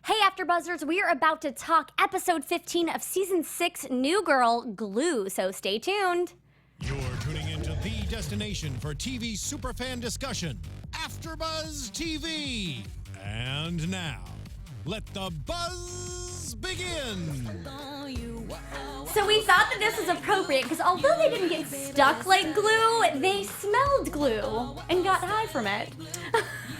Hey, AfterBuzzers, we are about to talk episode 15 of season 6, New Girl, Glue, so stay tuned. You're tuning into the destination for TV superfan discussion, AfterBuzz TV. And now, let the buzz begin. So we thought that this was appropriate because although they didn't get stuck like glue, they smelled glue and got high from it.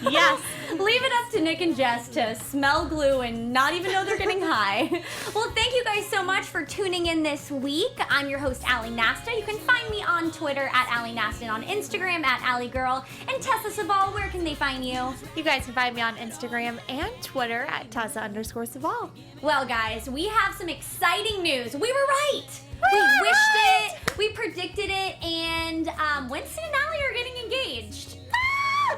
Yes. Leave it up to Nick and Jess to smell glue and not even know they're getting high. Well, thank you guys so much for tuning in this week. I'm your host, Nasta. You can find me on Twitter at Nasta and on Instagram at AllieGirl. And Tessa Cevaal, where can they find you? You guys can find me on Instagram and Twitter at Tessa_Cevaal. Well, guys, we have some exciting news. We were right. We wished it, we predicted it, and Winston and Allie are getting engaged.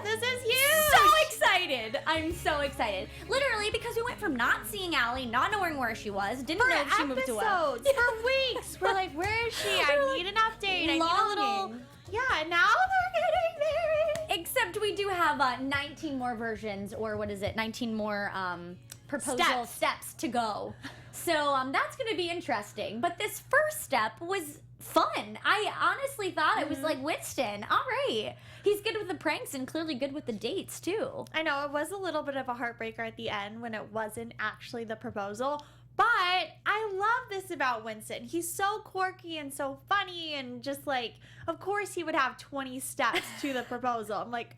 This is huge! So excited! I'm so excited. Literally, because we went from not seeing Allie, not knowing where she was, didn't know if she moved to episodes, for weeks. We're like, where is she? I need an update. I need a little... Yeah, now they're getting married. Except we do have 19 more versions, or what is it? 19 more proposal steps to go. So that's going to be interesting. But this first step was fun. I honestly thought it was like, Winston, all right. He's good with the pranks and clearly good with the dates, too. I know, it was a little bit of a heartbreaker at the end when it wasn't actually the proposal. But I love this about Winston. He's so quirky and so funny and just like, of course he would have 20 steps to the proposal. I'm like,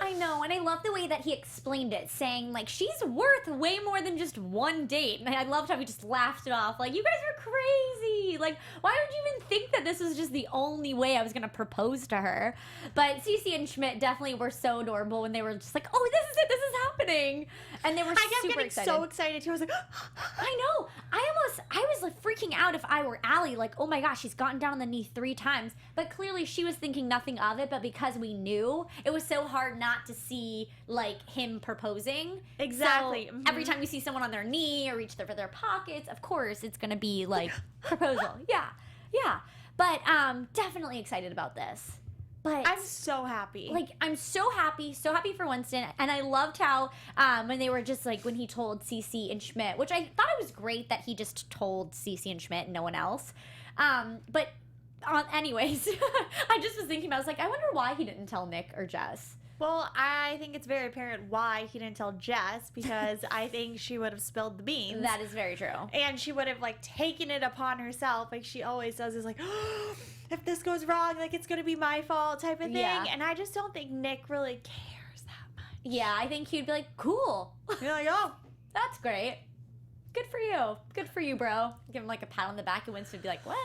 I know, and I love the way that he explained it, saying, like, she's worth way more than just one date. And I loved how he just laughed it off, like, you guys are crazy. Like, why would you even think that this was just the only way I was going to propose to her? But Cece and Schmidt definitely were so adorable when they were just like, oh, this is it, this is happening. And they were super excited. So excited, too. I was like, I know. I was like freaking out if I were Allie, like, oh my gosh, she's gotten down on the knee 3 times. But clearly she was thinking nothing of it, but because we knew, it was so hard not to see, like, him proposing. Exactly. So every time you see someone on their knee or reach for their pockets, of course it's gonna be, like, proposal. Yeah. But definitely excited about this. But I'm so happy. Like, I'm so happy for Winston. And I loved how when they were just, like, when he told Cece and Schmidt, which I thought it was great that he just told Cece and Schmidt and no one else. But anyways, I just was thinking, I was like, I wonder why he didn't tell Nick or Jess. Well, I think it's very apparent why he didn't tell Jess, because I think she would have spilled the beans. That is very true. And she would have, like, taken it upon herself, like she always does, is like, oh, if this goes wrong, like, it's going to be my fault type of thing. Yeah. And I just don't think Nick really cares that much. Yeah, I think he'd be like, cool. You're like, oh, that's great. Good for you. Good for you, bro. Give him, like, a pat on the back, and Winston would be like, what?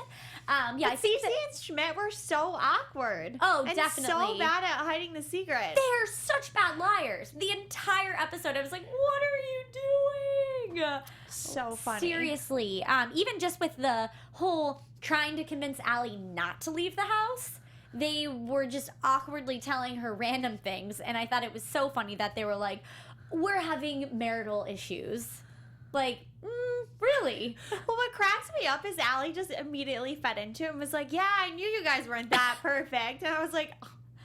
Yeah, but Cece and Schmidt were so awkward. Oh, and definitely. so bad at hiding the secret. They're such bad liars. The entire episode, I was like, what are you doing? So funny. Seriously. Even just with the whole trying to convince Allie not to leave the house, they were just awkwardly telling her random things, and I thought it was so funny that they were like, we're having marital issues. Like, really? Well, what cracks me up is Allie just immediately fed into it and was like, yeah, I knew you guys weren't that perfect. And I was like,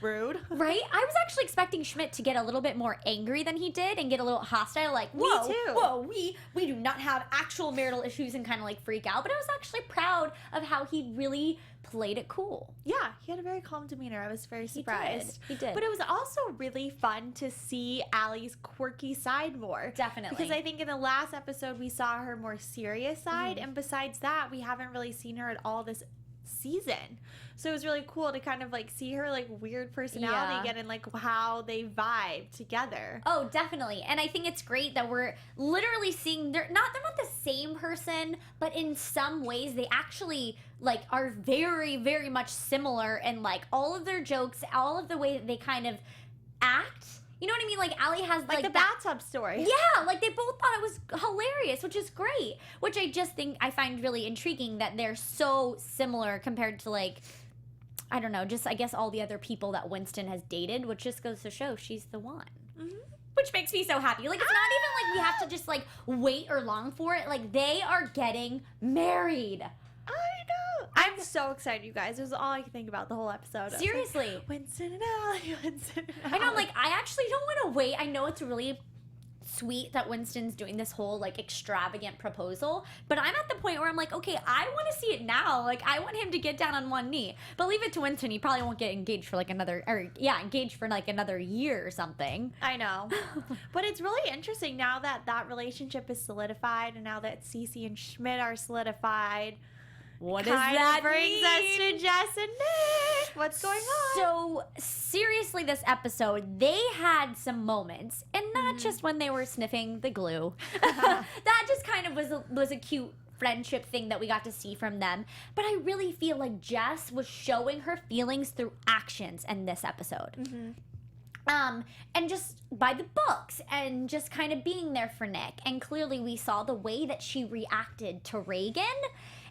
rude. Right? I was actually expecting Schmidt to get a little bit more angry than he did and get a little hostile, like, whoa, me too. Whoa, we do not have actual marital issues, and kind of like freak out. But I was actually proud of how he really played it cool. Yeah, he had a very calm demeanor. I was very surprised. He did. But it was also really fun to see Allie's quirky side more. Definitely. Because I think in the last episode we saw her more serious side, and besides that, we haven't really seen her at all this season. So it was really cool to kind of like see her like weird personality again, and like how they vibe together. Oh, definitely. And I think it's great that we're literally seeing they're not the same person, but in some ways they actually like are very, very much similar, and like all of their jokes, all of the way that they kind of act. You know what I mean? Like, Allie has, like the bathtub story. Yeah, like, they both thought it was hilarious, which is great. Which I just think I find really intriguing that they're so similar compared to, like, I don't know, just, I guess, all the other people that Winston has dated, which just goes to show she's the one. Mm-hmm. Which makes me so happy. Like, it's not even like we have to just, like, wait or long for it. Like, they are getting married. I know. I'm so excited, you guys. It was all I could think about the whole episode. Seriously. Like, Winston and Allie, Winston and Allie. I know, like, I actually don't want to wait. I know it's really sweet that Winston's doing this whole like extravagant proposal, but I'm at the point where I'm like, okay, I want to see it now. Like, I want him to get down on one knee. But leave it to Winston. He probably won't get engaged for like engaged for like another year or something. I know. But it's really interesting now that that relationship is solidified, and now that Cece and Schmidt are solidified. What does that brings us to Jess and Nick. What's going on? So, seriously, this episode, they had some moments, and not just when they were sniffing the glue. That just kind of was a cute friendship thing that we got to see from them. But I really feel like Jess was showing her feelings through actions in this episode. And just by the books, and just kind of being there for Nick. And clearly we saw the way that she reacted to Reagan,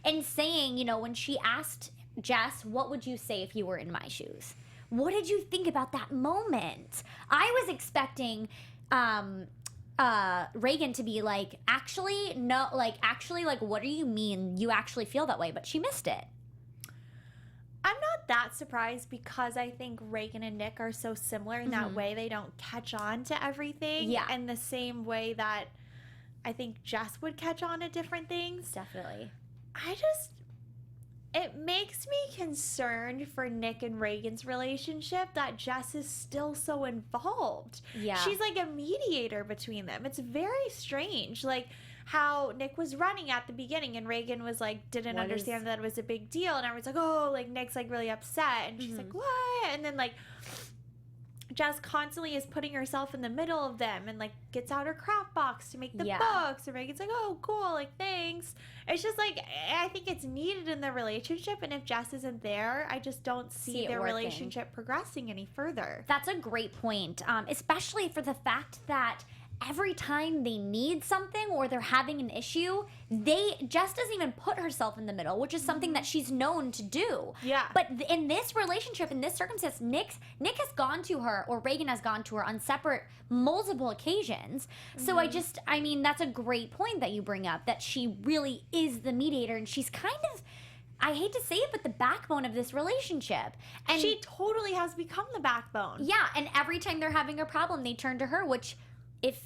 and saying, you know, when she asked Jess, what would you say if you were in my shoes? What did you think about that moment? I was expecting Reagan to be like, actually, what do you mean you actually feel that way? But she missed it. I'm not that surprised, because I think Reagan and Nick are so similar in that way. They don't catch on to everything. Yeah. In the same way that I think Jess would catch on to different things. Definitely. It makes me concerned for Nick and Reagan's relationship that Jess is still so involved. Yeah. Like, she's like a mediator between them. It's very strange. Like, how Nick was running at the beginning, and Reagan was like, didn't understand that it was a big deal. And everyone's like, oh, like, Nick's like really upset. And she's like, what? And then like, Jess constantly is putting herself in the middle of them, and like gets out her craft box to make the books, and Reagan's like, oh, cool, like, thanks. It's just like, I think it's needed in their relationship, and if Jess isn't there, I just don't see their relationship progressing any further. That's a great point, especially for the fact that every time they need something or they're having an issue, Jess doesn't even put herself in the middle, which is something that she's known to do. Yeah. But in this relationship, in this circumstance, Nick has gone to her, or Reagan has gone to her on separate, multiple occasions. So I mean, that's a great point that you bring up, that she really is the mediator, and she's kind of, I hate to say it, but the backbone of this relationship. And she totally has become the backbone. Yeah, and every time they're having a problem, they turn to her, which, if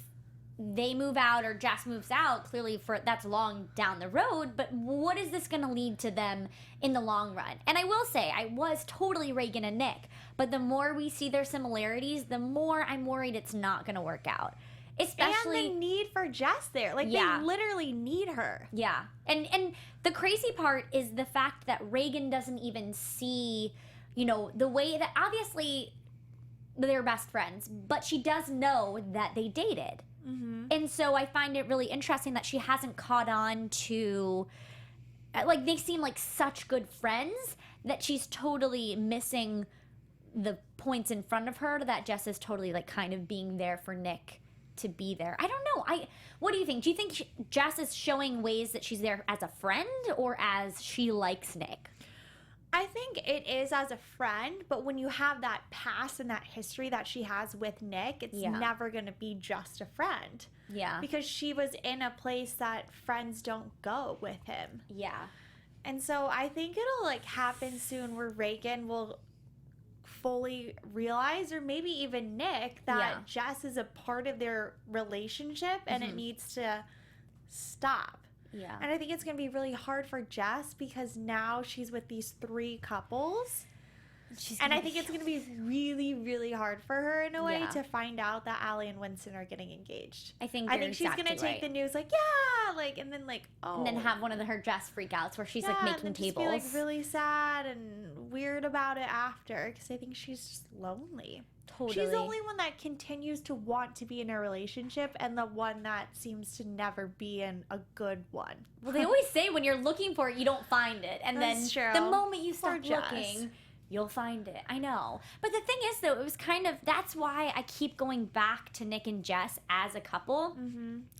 they move out or Jess moves out, clearly that's long down the road, but what is this going to lead to them in the long run? And I will say, I was totally Reagan and Nick, but the more we see their similarities, the more I'm worried it's not going to work out. Especially, and the need for Jess there. Like, they literally need her. Yeah. And the crazy part is the fact that Reagan doesn't even see, you know, the way that, obviously they're best friends, but she does know that they dated. And so I find it really interesting that she hasn't caught on to, like, they seem like such good friends that she's totally missing the points in front of her, that Jess is totally, like, kind of being there for Nick to be there. I don't know. What do you think? Do you think Jess is showing ways that she's there as a friend, or as she likes Nick? I think it is as a friend, but when you have that past and that history that she has with Nick, it's never going to be just a friend. Yeah. Because she was in a place that friends don't go with him. Yeah. And so I think it'll, like, happen soon where Reagan will fully realize, or maybe even Nick, that Jess is a part of their relationship and it needs to stop. Yeah. And I think it's going to be really hard for Jess, because now she's with these 3 couples. And I think it's going to be really, really hard for her in a way to find out that Allie and Winston are getting engaged. I think she's going to take the news like, yeah, like, and then like, oh. And then have one of her Jess freakouts where she's like making and then tables. Just be like really sad and weird about it after, because I think she's just lonely. Totally. She's the only one that continues to want to be in a relationship, and the one that seems to never be in a good one. Well, they always say when you're looking for it, you don't find it. And That's then true. the moment you start Poor Jess. looking, you'll find it. I know. But the thing is, though, it was kind of, that's why I keep going back to Nick and Jess as a couple.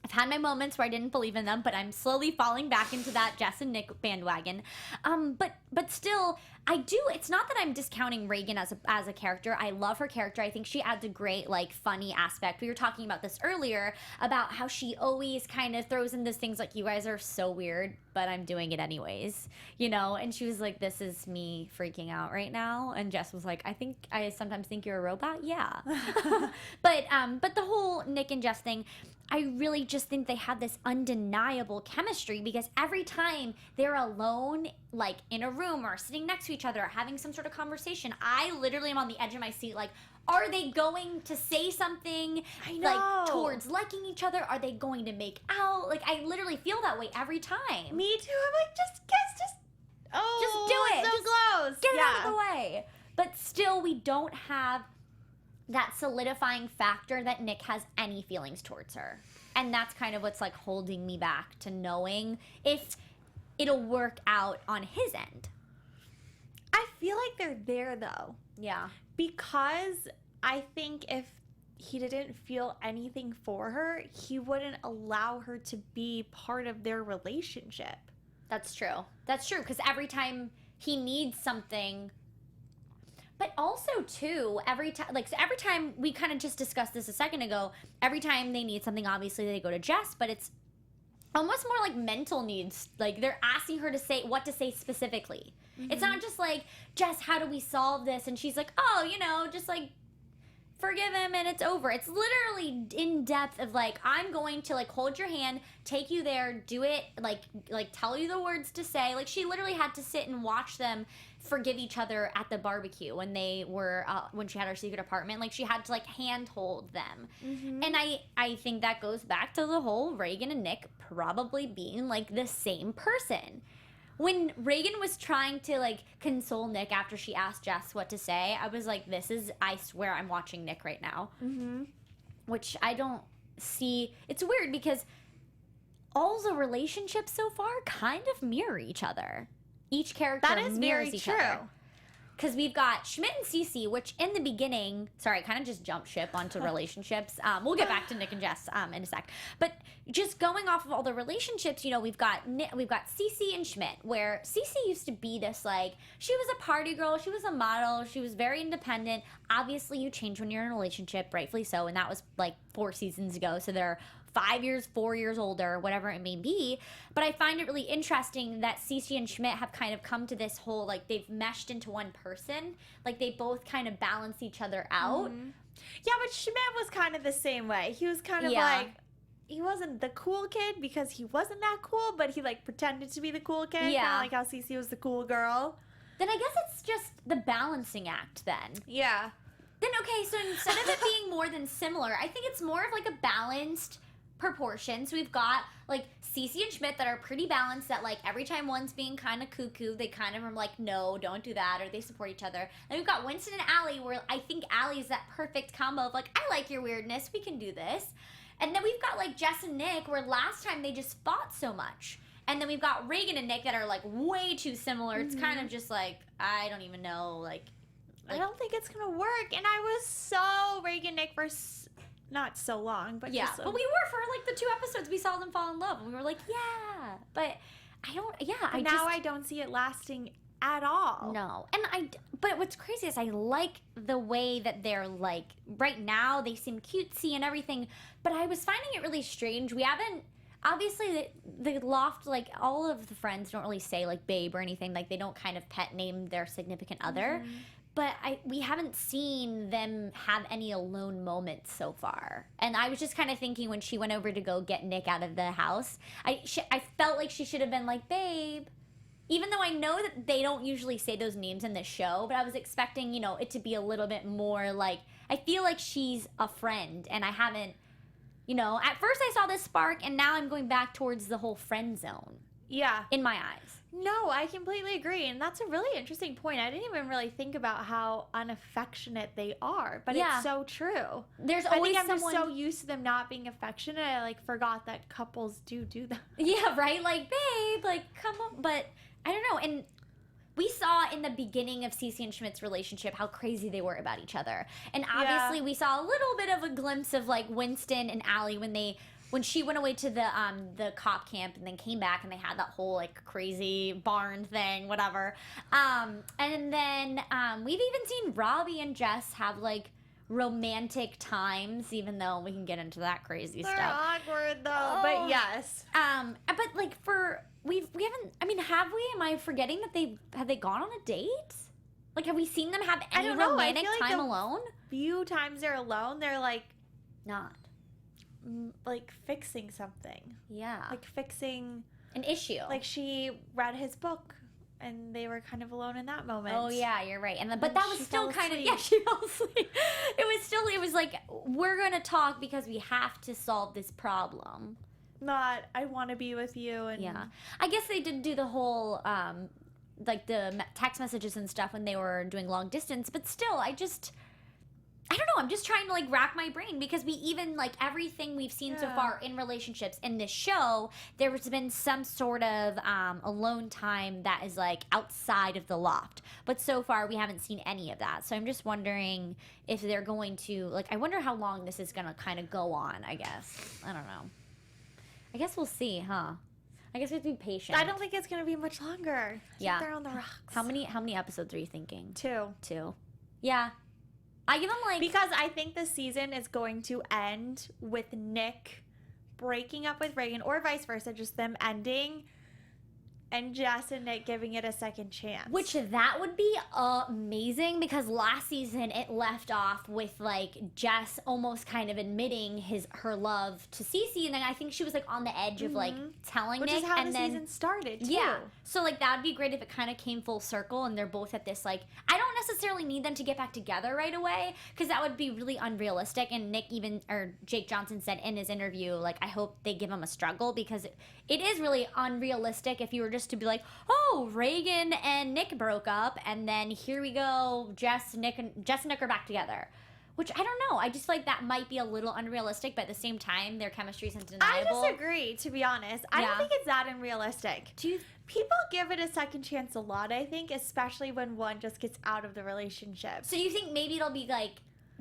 I've had my moments where I didn't believe in them, but I'm slowly falling back into that Jess and Nick bandwagon. But still, I do. It's not that I'm discounting Reagan as a character. I love her character. I think she adds a great, like, funny aspect. We were talking about this earlier about how she always kind of throws in those things like, you guys are so weird, but I'm doing it anyways, you know? And she was like, this is me freaking out right now. And Jess was like, I sometimes think you're a robot. Yeah. But the whole Nick and Jess thing, I really just think they have this undeniable chemistry because every time they're alone, like in a room or sitting next to each other or having some sort of conversation, I literally am on the edge of my seat like, are they going to say something like towards liking each other? Are they going to make out? Like, I literally feel that way every time. Me too. I'm like, just kiss, just do it. So just close. Get it out of the way. But still, we don't have that solidifying factor that Nick has any feelings towards her. And that's kind of what's like holding me back to knowing if it'll work out on his end. I feel like they're there though. Yeah. Because I think if he didn't feel anything for her, he wouldn't allow her to be part of their relationship. That's true. That's true. Because every time he needs something. But also, too, every time we kind of just discussed this a second ago, every time they need something, obviously they go to Jess, but it's almost more like mental needs. Like, they're asking her to say what to say specifically. Mm-hmm. It's not just like, Jess, how do we solve this? And she's like, oh, you know, just like, forgive him and it's over. It's literally in depth of like, I'm going to like hold your hand, take you there, do it, like tell you the words to say. Like, she literally had to sit and watch them forgive each other at the barbecue when they were when she had her secret apartment. Like, she had to like handhold them. Mm-hmm. And I think that goes back to the whole Reagan and Nick probably being like the same person. When Reagan was trying to like console Nick after she asked Jess what to say, I was like, I swear I'm watching Nick right now. Mm-hmm. Which I don't see. It's weird because all the relationships so far kind of mirror each other. Each character mirrors each other. Because we've got Schmidt and Cece, which in the beginning, sorry, I kind of just jumped ship onto relationships. We'll get back to Nick and Jess in a sec. But just going off of all the relationships, you know, we've got Cece and Schmidt, where Cece used to be this, like, she was a party girl, she was a model, she was very independent. Obviously, you change when you're in a relationship, rightfully so, and that was, like, 4 seasons ago, so they're 5 years, 4 years older, whatever it may be. But I find it really interesting that Cece and Schmidt have kind of come to this whole, like, they've meshed into one person. Like, they both kind of balance each other out. Mm-hmm. Yeah, but Schmidt was kind of the same way. He was kind of like, he wasn't the cool kid because he wasn't that cool, but he, like, pretended to be the cool kid. Yeah. Kind of like how Cece was the cool girl. Then I guess it's just the balancing act then. Yeah. Then, okay, so instead of it being more than similar, I think it's more of, like, a balanced proportions. We've got like Cece and Schmidt that are pretty balanced, that like every time one's being kind of cuckoo, they kind of are like, no, don't do that, or they support each other. And we've got Winston and Allie, where I think Allie's that perfect combo of like, I like your weirdness, we can do this. And then we've got like Jess and Nick, where last time they just fought so much. And then we've got Reagan and Nick that are like way too similar. Mm-hmm. It's kind of just like, I don't even know, like I don't think it's gonna work. And I was so Reagan Nick for not so long, but yeah, just but we were for like the 2 episodes we saw them fall in love, and we were like, yeah, but I don't, yeah, but I don't see it lasting at all. No, and but what's crazy is I like the way that they're like right now. They seem cutesy and everything, but I was finding it really strange. We haven't. Obviously, the loft, like, all of the friends don't really say, like, babe or anything. Like, they don't kind of pet name their significant other. Mm-hmm. But we haven't seen them have any alone moments so far. And I was just kind of thinking when she went over to go get Nick out of the house, I felt like she should have been like, babe. Even though I know that they don't usually say those names in the show, but I was expecting, you know, it to be a little bit more like, I feel like she's a friend, and I haven't, you know, at first I saw this spark, and now I'm going back towards the whole friend zone. Yeah. In my eyes. No, I completely agree. And that's a really interesting point. I didn't even really think about how unaffectionate they are, but it's so true. There's always I'm just so used to them not being affectionate, I like forgot that couples do that. Yeah, right? Like, babe, like, come on. But I don't know. And we saw in the beginning of Cece and Schmidt's relationship how crazy they were about each other. And obviously we saw a little bit of a glimpse of like Winston and Allie when they when she went away to the cop camp and then came back and they had that whole like crazy barn thing, whatever. And then we've even seen Robbie and Jess have like romantic times, even though we can get into that crazy They're stuff. awkward though, Oh. but yes. But like we haven't. I mean, have we? Am I forgetting that have they gone on a date? Like, have we seen them have I any don't know. I romantic feel like time the alone? Few times they're alone, they're like Not. fixing something, Yeah. like fixing. An issue. Like she read his book, and they were kind of alone in that moment. Oh yeah, you're right. But And that was she still fell kind of asleep. she fell asleep. It was like we're gonna talk because we have to solve this problem. Not I want to be with you, and Yeah, I guess they did do the whole like the text messages and stuff when they were doing long distance, but still, I don't know. I'm just trying to like rack my brain because we even like everything we've seen so Yeah. far in relationships in this show, there's been some sort of alone time that is like outside of the loft. But so far we haven't seen any of that. So I'm just wondering if they're going to like. I wonder how long this is gonna kind of go on. I guess I don't know. I guess we'll see, huh? I guess we have to be patient. I don't think it's gonna be much longer. I think Yeah. they're on the rocks. How many episodes are you thinking? 2? 2. Yeah. I give them like Because I think the season is going to end with Nick breaking up with Reagan, or vice versa, just them ending, and Jess and Nick giving it a second chance. which that would be amazing because last season it left off with like Jess almost kind of admitting her love to Cece, and then I think she was like on the edge of like telling which Nick, is how and the then season started, too. yeah, so like that would be great if it kind of came full circle and they're both at this like I don't necessarily need them to get back together right away because that would be really unrealistic. And Nick or Jake Johnson said in his interview like I hope they give him a struggle because it is really unrealistic if you were just to be like, oh, Reagan and Nick broke up and then here we go, Jess and Nick are back together. Which I don't know. I just feel like that might be a little unrealistic, but at the same time, their chemistry is undeniable. I disagree, to be honest. I Yeah. don't think it's that unrealistic. Do you? People give it a second chance a lot, I think, especially when one just gets out of the relationship. So you think maybe it'll be like,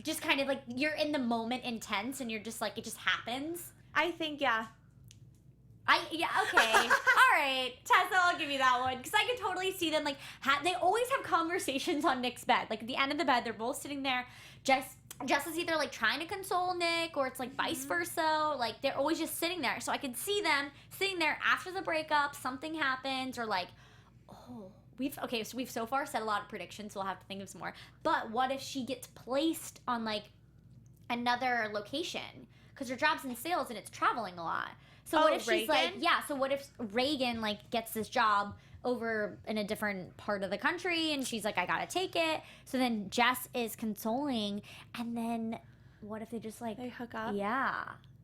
just kind of like you're in the moment intense and you're just like, it just happens? I think, yeah. Yeah, okay. All right. Tessa, I'll give you that one. Because I can totally see them, like, they always have conversations on Nick's bed. Like, at the end of the bed, they're both sitting there. Jess is either, like, trying to console Nick or it's, like, vice versa. Like, they're always just sitting there. So I could see them sitting there after the breakup, something happens, or, like, oh, so we've so far said a lot of predictions, so we'll have to think of some more. But what if she gets placed on, like, another location? Because her job's in sales and it's traveling a lot. So what if she's like, Reagan? yeah, so what if Reagan like gets this job over in a different part of the country and she's like, I gotta take it. So then Jess is consoling and then what if they just like, They hook up. yeah.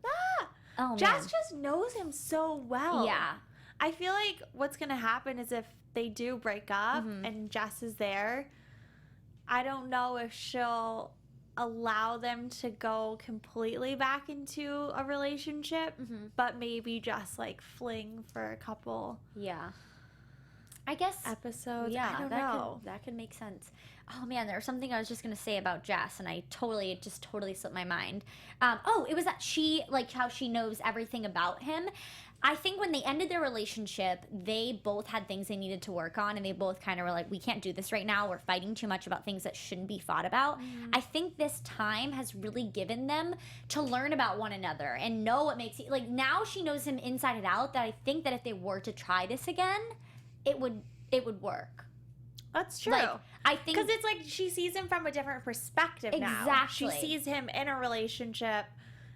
Ah! Oh, Jess man. just knows him so well. Yeah. I feel like what's going to happen is if they do break up and Jess is there, I don't know if she'll allow them to go completely back into a relationship, but maybe just like fling for a couple Yeah. I guess. episodes. Yeah, I don't know. that could make sense. Oh man, there was something I was just gonna say about Jess, and it just totally slipped my mind. It was that she like how she knows everything about him. I think when they ended their relationship, they both had things they needed to work on, and they both kind of were like, we can't do this right now. We're fighting too much about things that shouldn't be fought about. I think this time has really given them to learn about one another and know what makes it, like now she knows him inside and out, that I think that if they were to try this again, it would work. That's true. Like, I think Because it's like she sees him from a different perspective now. Exactly. She sees him in a relationship,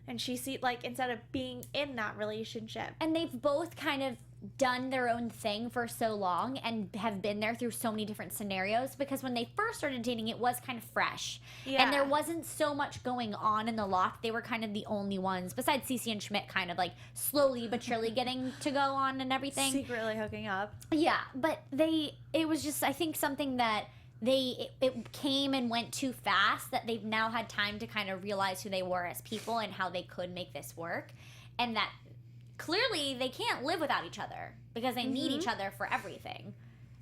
and she sees, like, instead of being in that relationship. and they've both kind of done their own thing for so long and have been there through so many different scenarios, because when they first started dating it was kind of fresh and there wasn't so much going on in the loft. They were kind of the only ones besides Cece and Schmidt kind of like slowly but surely getting to go on and everything. Secretly hooking up. Yeah, but it was just, I think, something that it came and went too fast, that they've now had time to kind of realize who they were as people and how they could make this work, and that clearly they can't live without each other because they need each other for everything,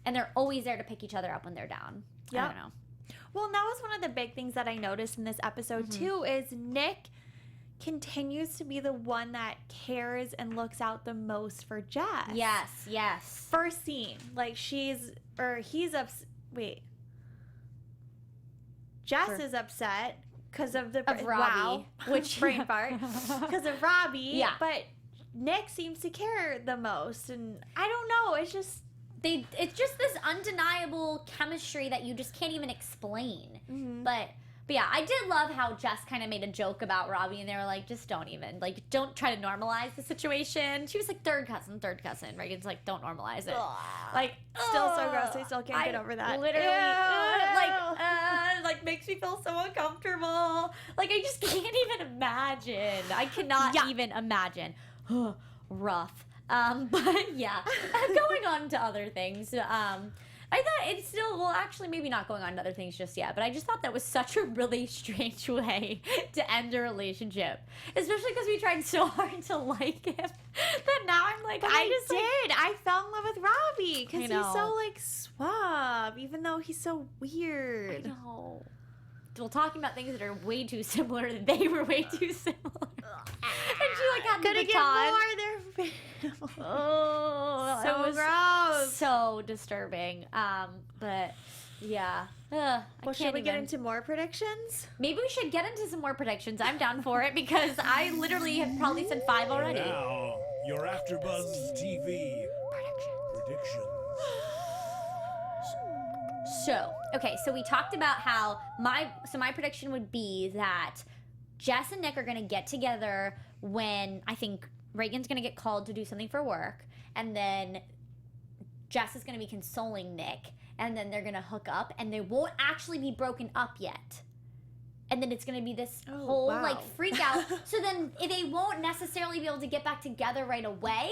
and they're always there to pick each other up when they're down. I Yep. don't know. Well, and that was one of the big things that I noticed in this episode, too, is Nick continues to be the one that cares and looks out the most for Jess. Yes. First scene, like he's wait. Jess is upset because of Robbie, wow, which brain fart, because of Robbie. Yeah. But Nick seems to care the most, and I don't know. It's just it's just this undeniable chemistry that you just can't even explain. Mm-hmm. But yeah, I did love how Jess kind of made a joke about Robbie, and they were like, just don't even, like, don't try to normalize the situation. She was like, third cousin. Reagan's like, don't normalize it. Like, still so gross. I still can't get over that. Literally, like makes me feel so uncomfortable. Like, I just can't even imagine. I cannot even imagine. Rough. But yeah, going on to other things. I thought it's still, well, actually, maybe not going on to other things just yet, but I just thought that was such a really strange way to end a relationship. Especially because we tried so hard to like him that now I'm like, I fell in love with Robbie because he's know. so, like, suave, even though he's so weird. I know. Well, talking about things that are way too similar, they were way too similar. And she, like, had the Couldn't baton. get more. Oh, So that was gross. so disturbing. But yeah. Well, should we get into more predictions? Maybe we should get into some more predictions. I'm down for it because I literally have probably said 5 already. Now, your AfterBuzz TV predictions. So we talked about how my prediction would be that Jess and Nick are going to get together when I think Reagan's going to get called to do something for work, and then Jess is going to be consoling Nick, and then they're going to hook up, and they won't actually be broken up yet. And then it's going to be this whole, like, freak out. So then they won't necessarily be able to get back together right away.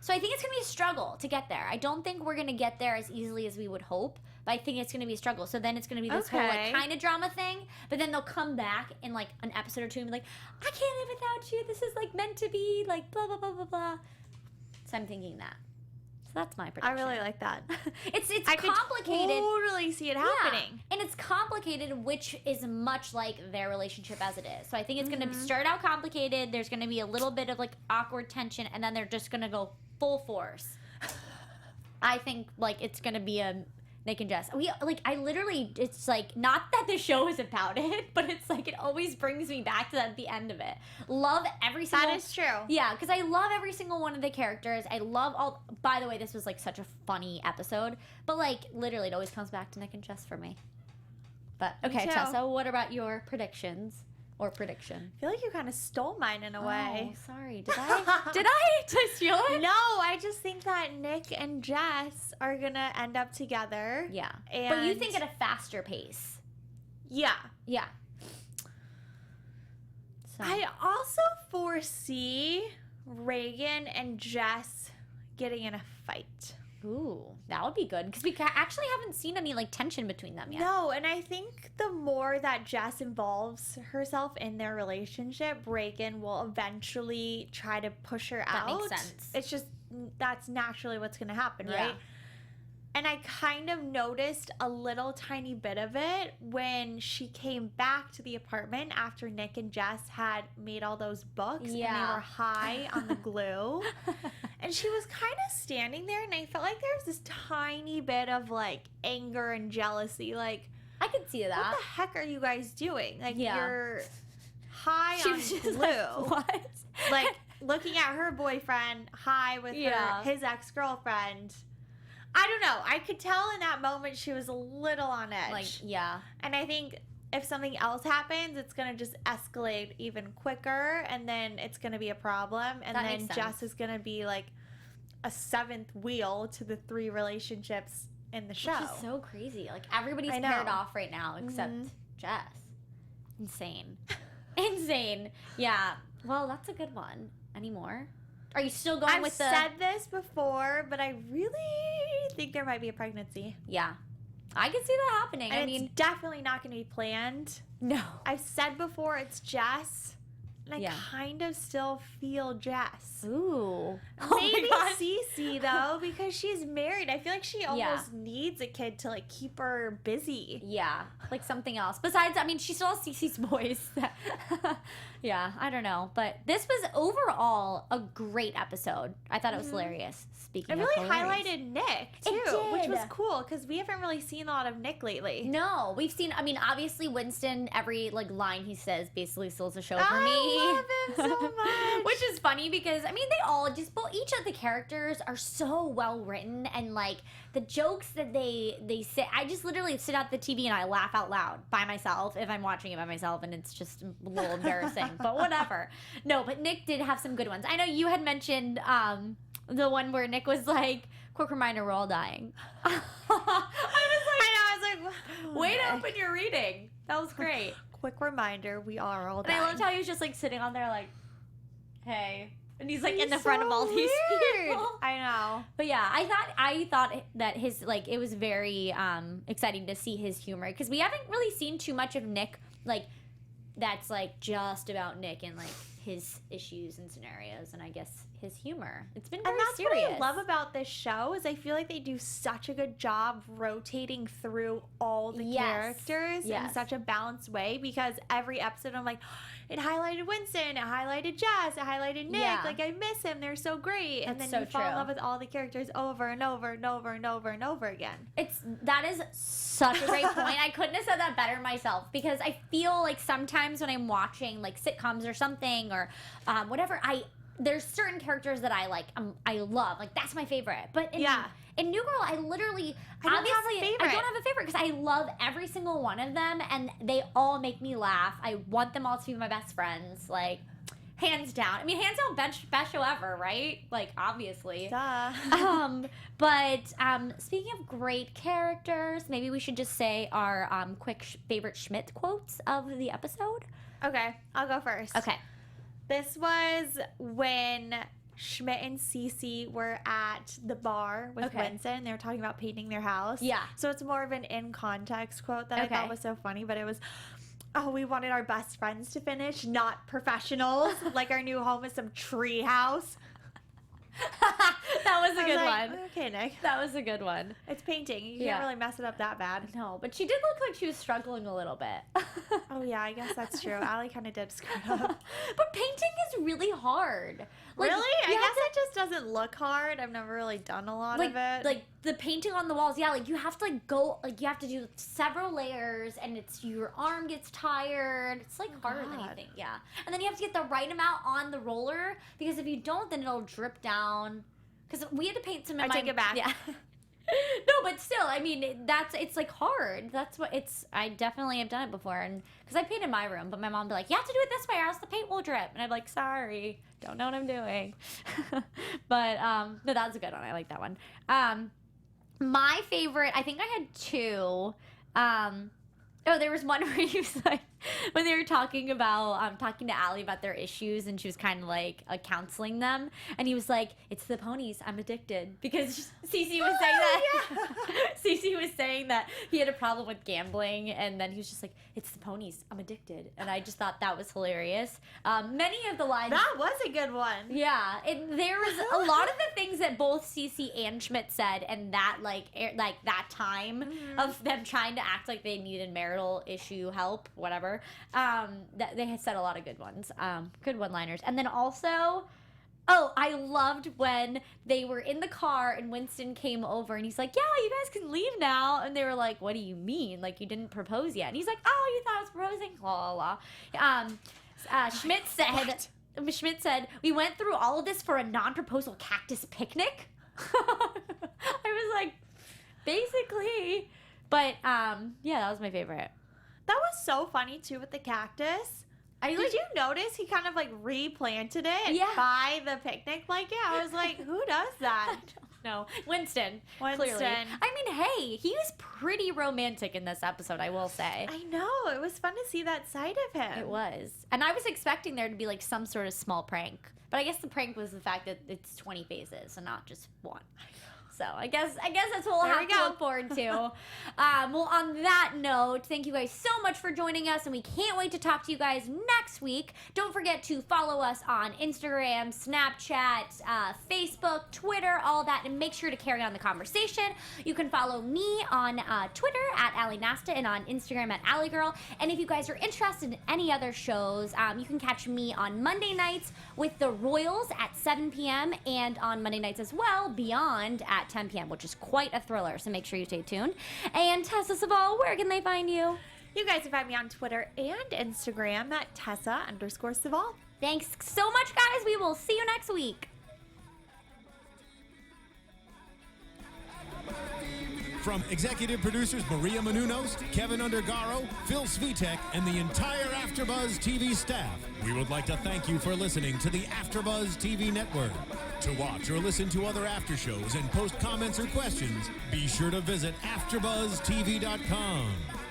So I think it's going to be a struggle to get there. I don't think we're going to get there as easily as we would hope, but I think it's going to be a struggle. So then it's going to be this whole, like, kind of drama thing, but then they'll come back in, like, an episode or two and be like, I can't live without you. This is, like, meant to be, like, blah, blah, blah, blah, blah. So I'm thinking that. So that's my prediction. I really like that. It's I complicated. could totally see it happening. And it's complicated, which is much like their relationship as it is. So I think it's going to start out complicated. There's going to be a little bit of, like, awkward tension, and then they're just going to go full force. I think, like, it's going to be a Nick and Jess. I literally, it's like, not that the show is about it, but it's like, it always brings me back to that at the end of it. Love every single... That is true. Yeah, because I love every single one of the characters. I love all... By the way, this was, like, such a funny episode, but, like, literally, it always comes back to Nick and Jess for me. But, okay, Tessa, what about your predictions? Or prediction? I feel like you kind of stole mine in a way. Oh, sorry. Did I steal it? No, I just think that Nick and Jess are going to end up together. Yeah. And But you think at a faster pace. Yeah. Yeah. So. I also foresee Reagan and Jess getting in a fight. Ooh, that would be good. Because we actually haven't seen any, like, tension between them yet. No, and I think the more that Jess involves herself in their relationship, Reagan will eventually try to push her out. That makes sense. It's just, that's naturally what's going to happen, Yeah. right? And I kind of noticed a little tiny bit of it when she came back to the apartment after Nick and Jess had made all those books and they were high on the glue. And she was kind of standing there, and I felt like there was this tiny bit of, like, anger and jealousy. Like, I could see that. what the heck are you guys doing? Like, Yeah. you're high She on was just glue. like, what? Like, looking at her boyfriend high with his ex-girlfriend. I don't know. I could tell in that moment she was a little on edge. Like, yeah. And I think if something else happens, it's going to just escalate even quicker, and then it's going to be a problem. And That then makes Jess sense. is going to be like a 7th wheel to the 3 relationships in the show. Which is so crazy. Like, everybody's I know. paired off right now except Jess. Insane. Insane. Yeah. Well, that's a good one. Any more? Are you still going I've with the... said this before, but I really think there might be a pregnancy. Yeah. I can see that happening. And I mean... it's definitely not going to be planned. No. I've said before it's Jess and I Yeah. kind of still feel Jess. Ooh. Maybe gosh. Cece though, because she's married. I feel like she Yeah. almost needs a kid to like keep her busy. Yeah, like something else. Besides, I mean, she still has Cece's voice. Yeah, I don't know. But this was overall a great episode. I thought it was hilarious. It Speaking really of hilarious. highlighted Nick It too, which was did. cool because we haven't really seen a lot of Nick lately. No, we've seen, I mean, obviously Winston, every like line he says basically steals the show for me. I love him so much. Which is funny because, I mean, they all just, well, each of the characters are so well written, and like the jokes that they say, I just literally sit at the TV and I laugh out loud by myself if I'm watching it by myself, and it's just a little embarrassing, but whatever. No, but Nick did have some good ones. I know you had mentioned the one where Nick was like, quick reminder, we're all dying. I was like, way to open your reading. That was great. Quick reminder, we are all And dying. I loved how he was just like sitting on there like, hey. And he's like in the He's front so of all these weird. people. I know. But yeah, I thought that his, like, it was very exciting to see his humor, because we haven't really seen too much of Nick, like, that's like just about Nick and like his issues and scenarios, and I guess his humor. It's been very And that's serious. what I love about this show is I feel like they do such a good job rotating through all the Yes. characters in Yes. such a balanced way, because every episode I'm like, it highlighted Winston, it highlighted Jess, it highlighted Nick. Yeah. Like, I miss him. They're so great. And That's then so you fall in true. love with all the characters over and over and over and over and over again. That is such a great point. I couldn't have said that better myself, because I feel like sometimes when I'm watching like sitcoms or something or whatever, there's certain characters that I like, I love, like that's my favorite. But in New Girl, I literally I don't have a obviously I favorite. don't have a favorite because I love every single one of them, and they all make me laugh. I want them all to be my best friends, like hands down. I mean, hands down, best show ever, right? Like obviously. Duh. But speaking of great characters, maybe we should just say our quick favorite Schmidt quotes of the episode. Okay, I'll go first. Okay. This was when Schmidt and Cece were at the bar with Okay. Winston. They were talking about painting their house. Yeah. So it's more of an in-context quote that I Okay. thought was so funny, but it was, oh, we wanted our best friends to finish, not professionals. Like our new home is some tree house. That was a I good was like, one. okay, Nick. That was a good one. It's painting. You Yeah. can't really mess it up that bad. No, but she did look like she was struggling a little bit. Oh, yeah, I guess that's true. Allie kind of did screw up. But painting is really hard. Like, Really? I you have guess it just doesn't look hard. I've never really done a lot like, of it. like the painting on the walls, yeah, like you have to like go, like you have to do several layers, and it's your arm gets tired. It's like harder than you God. think, yeah. And then you have to get the right amount on the roller, because if you don't, then it'll drip down. Because we had to paint some. I take it back. Yeah. No, but still, I mean, it's like hard. That's what it's. I definitely have done it before, and because I painted my room, but my mom would be like, "You have to do it this way, or else the paint will drip," and I'm like, "Sorry, don't know what I'm doing." But no, that was a good one. I like that one. My favorite, I think I had two. Oh, there was one where he was like, when they were talking about, talking to Allie about their issues, and she was kind of like counseling them, and he was like, "It's the ponies, I'm addicted," because Cece was saying that. Cece was saying that he had a problem with gambling, and then he was just like, "It's the ponies, I'm addicted," and I just thought that was hilarious. Many of the lines. That was a good one. Yeah, there was a lot of the things that both Cece and Schmidt said, and that like that time of them trying to act like they needed marital issue help, whatever. That they had said a lot of good ones, good one-liners, and then also. Oh, I loved when they were in the car and Winston came over and he's like, "Yeah, you guys can leave now." And they were like, "What do you mean? Like, you didn't propose yet?" And he's like, "Oh, you thought I was proposing?" La la la. Schmidt said, "We went through all of this for a non-proposal cactus picnic." I was like, basically. But yeah, that was my favorite. That was so funny too with the cactus. Did Did you notice he kind of like replanted it Yeah. by the picnic blanket? I was like, who does that? No, Winston. Clearly. Winston. I mean, hey, he was pretty romantic in this episode, I will say. I know. It was fun to see that side of him. It was. And I was expecting there to be like some sort of small prank. But I guess the prank was the fact that it's 20 phases and not just one. So I guess that's what we'll There have we to go. look forward to. Well, on that note, thank you guys so much for joining us, and we can't wait to talk to you guys next week. Don't forget to follow us on Instagram, Snapchat, Facebook, Twitter, all that, and make sure to carry on the conversation. You can follow me on Twitter at Nasta and on Instagram at AllieGirl. And if you guys are interested in any other shows, you can catch me on Monday nights with the Royals at 7 p.m. and on Monday nights as well, Beyond at 10 p.m., which is quite a thriller, so make sure you stay tuned. And Tessa, Cevaal, where can they find you? You guys can find me on Twitter and Instagram at Tessa_Cevaal. Thanks so much, guys. We will see you next week. From executive producers Maria Menounos, Kevin Undergaro, Phil Svitek, and the entire AfterBuzz TV staff, we would like to thank you for listening to the AfterBuzz TV network. To watch or listen to other after shows and post comments or questions, be sure to visit AfterBuzzTV.com.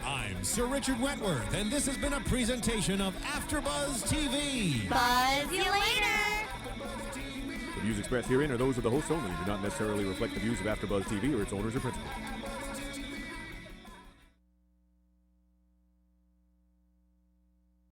I'm Sir Richard Wentworth, and this has been a presentation of AfterBuzz TV. Buzz you later. The views expressed herein are those of the hosts only and do not necessarily reflect the views of AfterBuzz TV or its owners or principals.